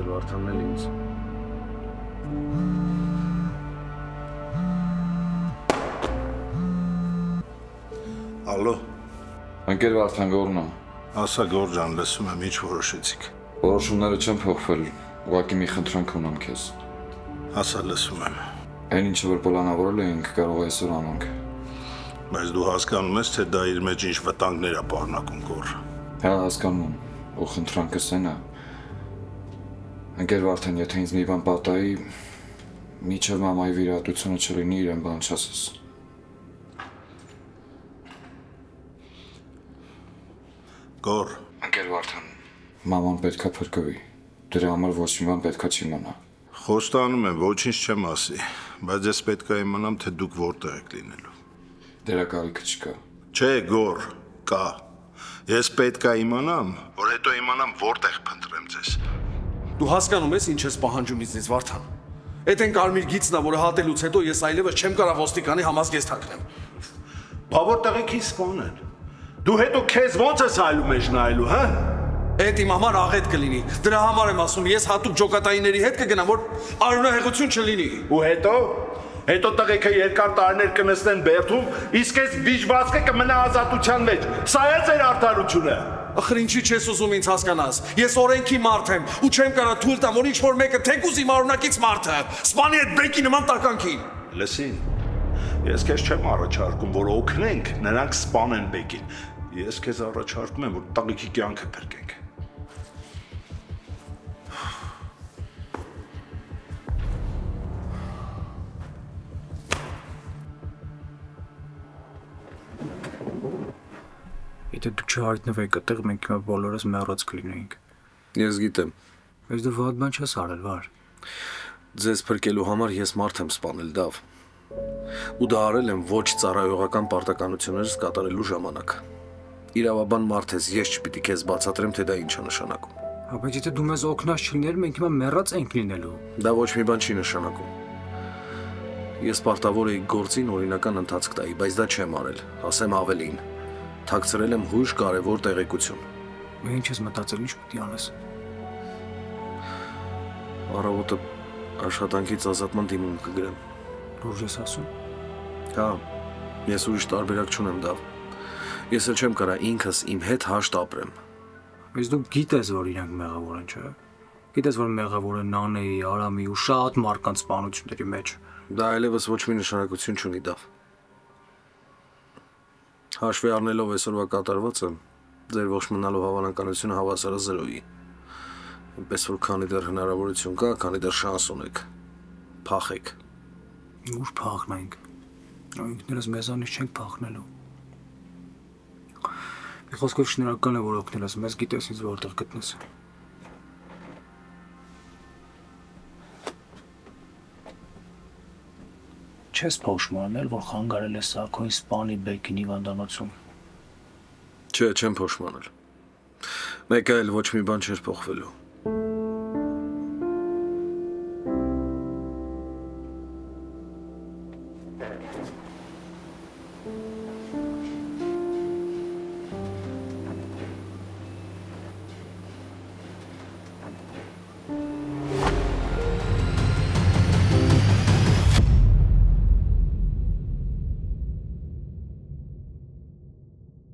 ասել Վարդանն էլ ինձ։ Ալո, Ընկեր Վարդան Գոռնա, ասա Գոր ջան, լսում եմ, ինչ որոշեցիք։ որոշումները չեն փոխվել, ուղղակի մի խնդրանք ունեմ քեզ։ Ասա լսում եմ։ Այն ինչը որ պլանավորել էինք, կարող է այսօր անենք։ Բայց դու հասկանում ես, թե դա իր մեջ ինչ վտանգներ է պարունակում Գոր։ Հա, հասկանում եմ, ու խնդրանքս էն է։ Ընկեր Վարդան, եթե ինձ մի բան պատահի, միջև մամայի վիրահատությունը չլինի, իրեն բան չասես։ Գոր, Ընկեր Վարդան, մաման պետքա փրկվի, դրա համար ոչ մի բան պետքա չիմանա։ խոստանում եմ, ոչինչ չեմ ասի, բայց ես պետք է իմանամ, թե դուք որտեղ եք լինելու։ Դրա կարիքը չկա։ Չէ, Գոր, կա։ Ես պետք է իմանամ, որ հետո իմանամ որտեղ փնտրեմ ձեզ։ Դու հասկանում ես ինչ ես պահանջում ինձնից Վարդան։ Այդ այն կարմիր գիծն է, որը հատելուց հետո ես այլևս չեմ կարող ոստիկանի համազգեստ հագնեմ։ Բա որտեղ եք սպանել։ Դու հետո քեզ ո՞նց ես այլու մեջ նայելու, հա։ Այդ իմ համար աղետ կլինի։ Դրա համար եմ ասում, ես հատուկ ջոկատայինների հետ կգնամ, որ արունահեղություն չլինի։ Ու հետո տղեկը երկար տարիներ կնստեն բերդում, իսկ այս վիճվածքը կմնա ազատության մեջ։ Սա է ձեր արդարությունը։ Ախր ինչի չես ուզում ինձ հասկանաս։ Ես օրենքի մարդ եմ ու չեմ կարող թույլ տամ, որ ինչ-որ մեկը թեկուզ իմ արունակից մարդը սպանի այդ բեկի նման տականքին։ Լսին, ես քեզ չեմ առաջարկում, որ օգնենք նրանք սպանեն բեկին։ Ես քեզ առաջարկում եմ, որ տղեկի կյանքը փրկենք։ Եթե դու չհայտնվեիք այդտեղ, մենք հիմա բոլորս մեռած կլինեինք։ Ես գիտեմ, Բայց դու վատ բան չես արել, վար։ ձեզ փրկելու համար ես մարդ եմ սպանել, Դավ։ Ու դա արել եմ ոչ ծառայողական պարտականություններս կատարելու ժամանակ։ Իրավաբան մարդ ես, ես չպիտի քեզ բացատրեմ, թե դա ինչ է նշանակում։ Հա, բայց եթե դու մեզ օգնած չլիներ, մենք հիմա մեռած ենք լինելու։ Դա ոչ մի բան չի նշանակում։ Ես պարտավոր էի գործին օրինական ընթացք տայի, բայց դա չեմ արել, ասեմ ավելին։ Թաքցրել եմ հույժ կարևոր տեղեկություն։ Ու ինչ ես մտածել, ինչ պիտի անես։ Առավոտը աշխատանքից ազատման դիմում կգրեմ։ Լուրջ ես ասում։ Հա, ես ուրիշ տարբերակ չունեմ, Դավ։ Ես էլ չեմ կարա ինքս իմ հետ հաշտ ապրեմ։ Բայց դու գիտես, որ իրանք մեղավոր են, չէ՞։ Գիտես, որ մեղավոր են Նանեի, Արամի ու շատ մարդկանց սպանությունների մեջ։ Դա այլևս ոչ մի նշանակություն չունի, Դավ։ Հաշվի առնելով այսօրվա կատարվածը, ձեր ողջ մնալու հավանականությունը հավասար է 0-ի։ Այնպես որ քանի դեռ հնարավորություն կա, քանի դեռ շանս ունեք, փախեք։ Ուր փախնենք։ Ինքներս մեզանից չենք փախնելու։ Մի խոսքով շնորհակալ եմ, որ օգնել ես, մեզ գիտես ինձ որտեղ գտնես։ Չես փոշմանել, որ խանգարել ես Սարգսյանի սպանի բեկին հիվանդանոցում։ Չէ, չեմ փոշմանել։ Մեկը էլ ոչ մի բան չէր փոխվելու։